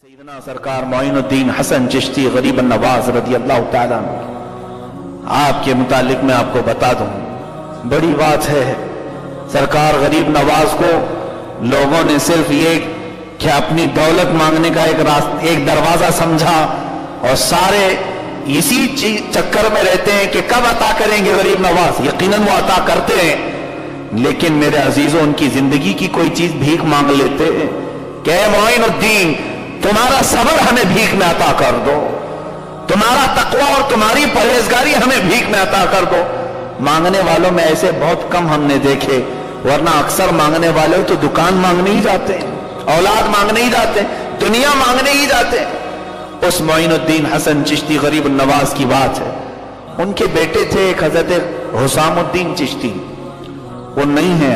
सैयदना सरकार मोइनुद्दीन हसन चिश्ती गरीब नवाज रदी अल्लाह ताला आपके मुतालिक मैं आपको बता दूं, बड़ी बात है। सरकार गरीब नवाज को लोगों ने सिर्फ ये कि अपनी दौलत मांगने का एक दरवाजा समझा और सारे इसी चक्कर में रहते हैं कि कब अता करेंगे गरीब नवाज। यकीनन वो अता करते हैं, लेकिन मेरे अजीजों उनकी जिंदगी की कोई चीज भीख मांग लेते हैं कि मोइनुद्दीन तुम्हारा सब्र हमें भीख में अता कर दो, तुम्हारा तकवा और तुम्हारी परहेजगारी हमें भीख में अता कर दो। मांगने वालों में ऐसे बहुत कम हमने देखे, वरना अक्सर मांगने वाले तो दुकान मांगने ही जाते हैं, औलाद मांगने ही जाते हैं, दुनिया मांगने ही जाते हैं। उस मोइनुद्दीन हसन चिश्ती गरीब नवाज की बात है। उनके बेटे थे एक हजरत हुसामुद्दीन चिश्ती, वो नहीं है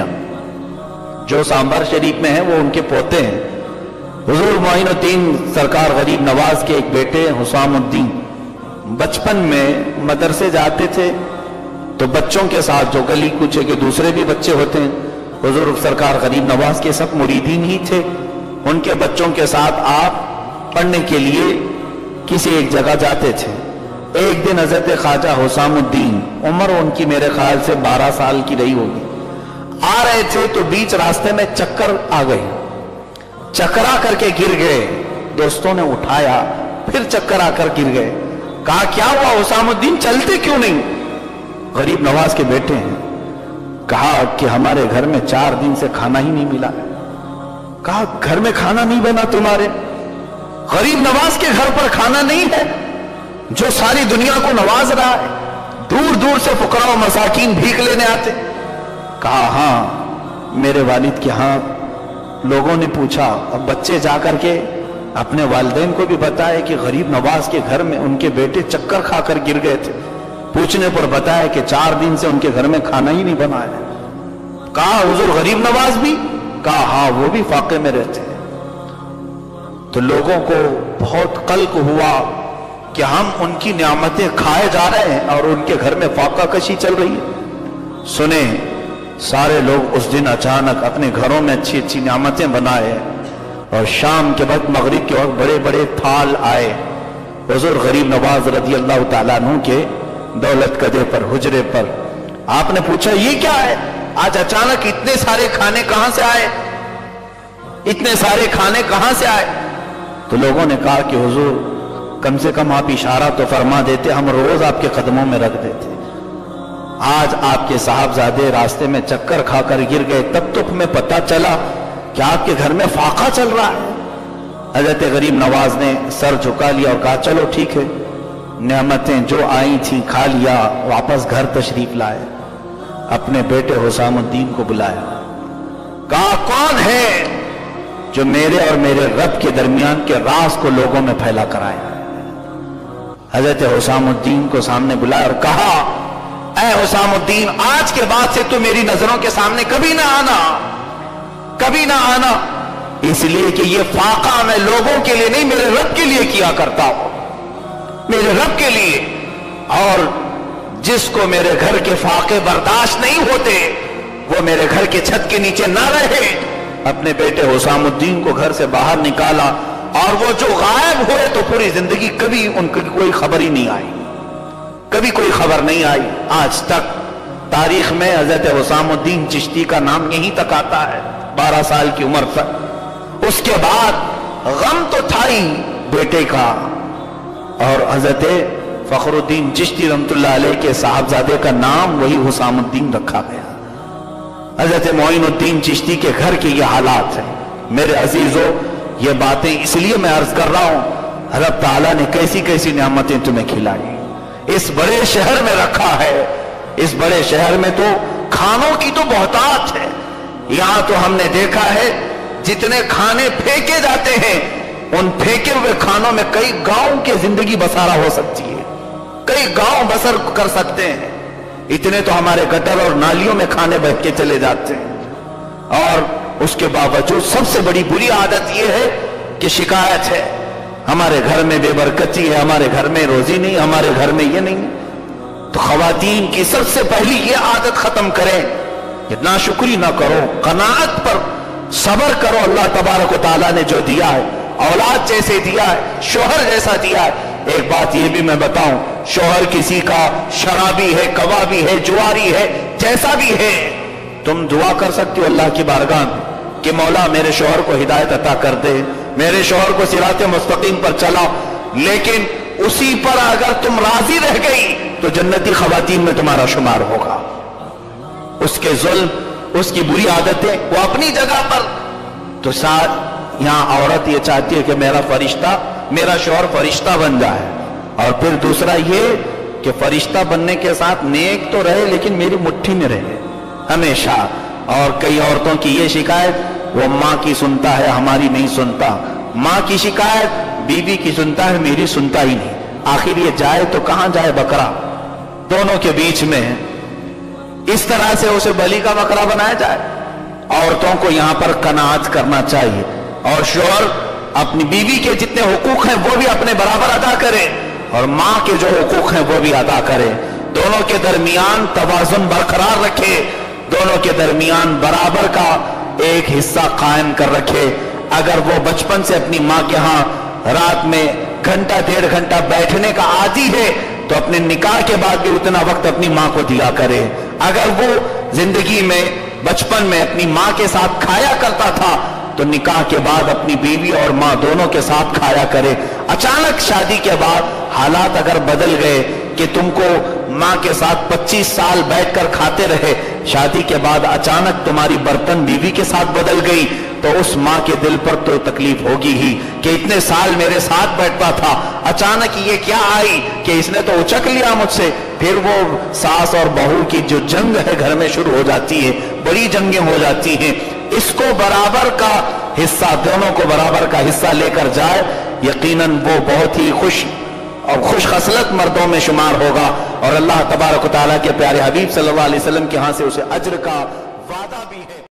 जो सांबर शरीफ में है, वो उनके पोते हैं। हुजूर मोइनुद्दीन सरकार गरीब नवाज के एक बेटे हुसामुद्दीन बचपन में मदरसे जाते थे, तो बच्चों के साथ जो गली कूचे के दूसरे भी बच्चे होते हैं, हुजूर सरकार गरीब नवाज के सब मुरीदीन ही थे। उनके बच्चों के साथ आप पढ़ने के लिए किसी एक जगह जाते थे। एक दिन हजरत ख्वाजा हुसामुद्दीन, उम्र उनकी मेरे ख्याल से 12 साल की रही होगी, आ रहे थे तो बीच रास्ते में चक्कर आ गई, चकरा करके गिर गए। दोस्तों ने उठाया, फिर चक्कर आकर गिर गए। कहा क्या हुआ हुसामुद्दीन, चलते क्यों नहीं? गरीब नवाज के बेटे हैं। कहा कि हमारे घर में 4 दिन से खाना ही नहीं मिला। कहा घर में खाना नहीं बना तुम्हारे? गरीब नवाज के घर पर खाना नहीं है जो सारी दुनिया को नवाज रहा है? दूर दूर से फुकरा और मसाकीन भीख लेने आते। कहा हाँ, मेरे वालिद के यहाँ लोगों ने पूछा। अब बच्चे जाकर के अपने वालिदैन को भी बताया कि गरीब नवाज के घर में उनके बेटे चक्कर खाकर गिर गए थे। पूछने पर बताया कि 4 दिन से उनके घर में खाना ही नहीं बना है। कहा हुजूर गरीब नवाज भी? कहा हाँ, वो भी फाके में रहते हैं। तो लोगों को बहुत कल्क हुआ कि हम उनकी नियामतें खाए जा रहे हैं और उनके घर में फाका कशी चल रही है। सुने, सारे लोग उस दिन अचानक अपने घरों में अच्छी अच्छी नियामतें बनाए और शाम के वक्त मगरिब के वक्त बड़े बड़े थाल आए। हुजूर गरीब नवाज रजी अल्लाह ताला अन्हु के दौलत कदे पर, हुजरे पर। आपने पूछा ये क्या है, आज अचानक इतने सारे खाने कहां से आए, इतने सारे खाने कहां से आए? तो लोगों ने कहा कि हुजूर कम से कम आप इशारा तो फरमा देते, हम रोज आपके कदमों में रख देते। आज आपके साहबजादे रास्ते में चक्कर खाकर गिर गए, तब तो हमें पता चला कि आपके घर में फाका चल रहा है। हजरत गरीब नवाज ने सर झुका लिया और कहा चलो ठीक है, नेमतें जो आई थी खा लिया, वापस घर तशरीफ लाए। अपने बेटे हुसामुद्दीन को बुलाया। कहा कौन है जो मेरे और मेरे रब के दरमियान के राज को लोगों में फैला कर आया? हजरत हुसामुद्दीन को सामने बुलाया और कहा ऐ हुसामुद्दीन, आज के बाद से तो मेरी नजरों के सामने कभी ना आना, कभी ना आना। इसलिए कि ये फाका मैं लोगों के लिए नहीं, मेरे रब के लिए किया करता हूं, मेरे रब के लिए। और जिसको मेरे घर के फाके बर्दाश्त नहीं होते वो मेरे घर के छत के नीचे ना रहे। अपने बेटे हुसामुद्दीन को घर से बाहर निकाला और वो जो गायब हुए तो पूरी जिंदगी कभी उनकी कोई खबर ही नहीं आई, कभी कोई खबर नहीं आई। आज तक तारीख में हजरत हुसामुद्दीन चिश्ती का नाम यहीं तक आता है, 12 साल की उम्र तक। उसके बाद गम तो था ही बेटे का, और हजरत फखरुद्दीन चिश्ती रहमतुल्लाह अलैह के साहबजादे का नाम वही हुसामुद्दीन रखा गया। हजरत मोइनुद्दीन चिश्ती के घर के ये हालात है। मेरे अजीजों, ये बातें इसलिए मैं अर्ज कर रहा हूं, रब ताला ने कैसी कैसी नियामतें तुम्हें खिलाई, इस बड़े शहर में रखा है। इस बड़े शहर में तो खानों की तो बहुतात है। यहां तो हमने देखा है जितने खाने फेंके जाते हैं, उन फेंके हुए खानों में कई गांव की जिंदगी बसारा हो सकती है, कई गांव बसर कर सकते हैं। इतने तो हमारे गटर और नालियों में खाने बह के चले जाते हैं। और उसके बावजूद सबसे बड़ी बुरी आदत यह है कि शिकायत है, हमारे घर में बेबरकती है, हमारे घर में रोजी नहीं, हमारे घर में ये नहीं। तो खवातीन की सबसे पहली ये आदत खत्म करें कि नाशुक्री ना करो, कनाअत पर सब्र करो। अल्लाह तबारक व तआला ने जो दिया है औलाद जैसे दिया है, शोहर जैसा दिया है। एक बात ये भी मैं बताऊं, शोहर किसी का शराबी है, कबाबी है, जुआरी है, जैसा भी है, तुम दुआ कर सकती हो अल्लाह की बारगाह में कि मौला मेरे शोहर को हिदायत अता कर दे, मेरे शोहर को सिराते मुस्तकीम पर चलाओ। लेकिन उसी पर अगर तुम राजी रह गई तो जन्नती खवातीन में तुम्हारा शुमार होगा। उसके जुल्म, उसकी बुरी आदतें वो अपनी जगह पर, तो साथ यहां औरत ये चाहती है कि मेरा फरिश्ता, मेरा शौहर फरिश्ता बन जाए। और फिर दूसरा ये कि फरिश्ता बनने के साथ नेक तो रहे लेकिन मेरी मुट्ठी में रहे हमेशा। और कई औरतों की ये शिकायत, वो माँ की सुनता है हमारी नहीं सुनता, माँ की शिकायत बीवी की सुनता है मेरी सुनता ही नहीं। आखिर ये जाए तो कहां जाए बकरा, दोनों के बीच में इस तरह से उसे बलि का बकरा बनाया जाए। औरतों को यहां पर कनाअत करना चाहिए और शौहर अपनी बीवी के जितने हुकूक हैं वो भी अपने बराबर अदा करे और मां के जो हुकूक हैं वो भी अदा करे। दोनों के दरमियान तवाजुन बरकरार रखे, दोनों के दरमियान बराबर का एक हिस्सा कायम कर रखे। अगर वो बचपन से अपनी मां के यहां रात में घंटा डेढ़ घंटा बैठने का आदी है तो अपने निकाह के बाद भी उतना वक्त अपनी मां को दिया करे। अगर वो जिंदगी में बचपन में अपनी मां के साथ खाया करता था तो निकाह के बाद अपनी बीवी और मां दोनों के साथ खाया करे। अचानक शादी के बाद हालात अगर बदल गए कि तुमको मां के साथ 25 साल बैठकर खाते रहे, शादी के बाद अचानक तुम्हारी बर्तन बीवी के साथ बदल गई तो उस मां के दिल पर तो तकलीफ होगी ही कि इतने साल मेरे साथ बैठता था, अचानक ये क्या आई कि इसने तो उचक लिया मुझसे। फिर वो सास और बहू की जो जंग है घर में शुरू हो जाती है, बड़ी जंगें हो जाती हैं। इसको बराबर का हिस्सा, दोनों को बराबर का हिस्सा लेकर जाए, यकीनन वो बहुत ही खुश और खुश खसलत मर्दों में शुमार होगा और अल्लाह तबारक व तआला के प्यारे हबीब सल्लल्लाहु अलैहि वसल्लम के यहां से उसे अज्र का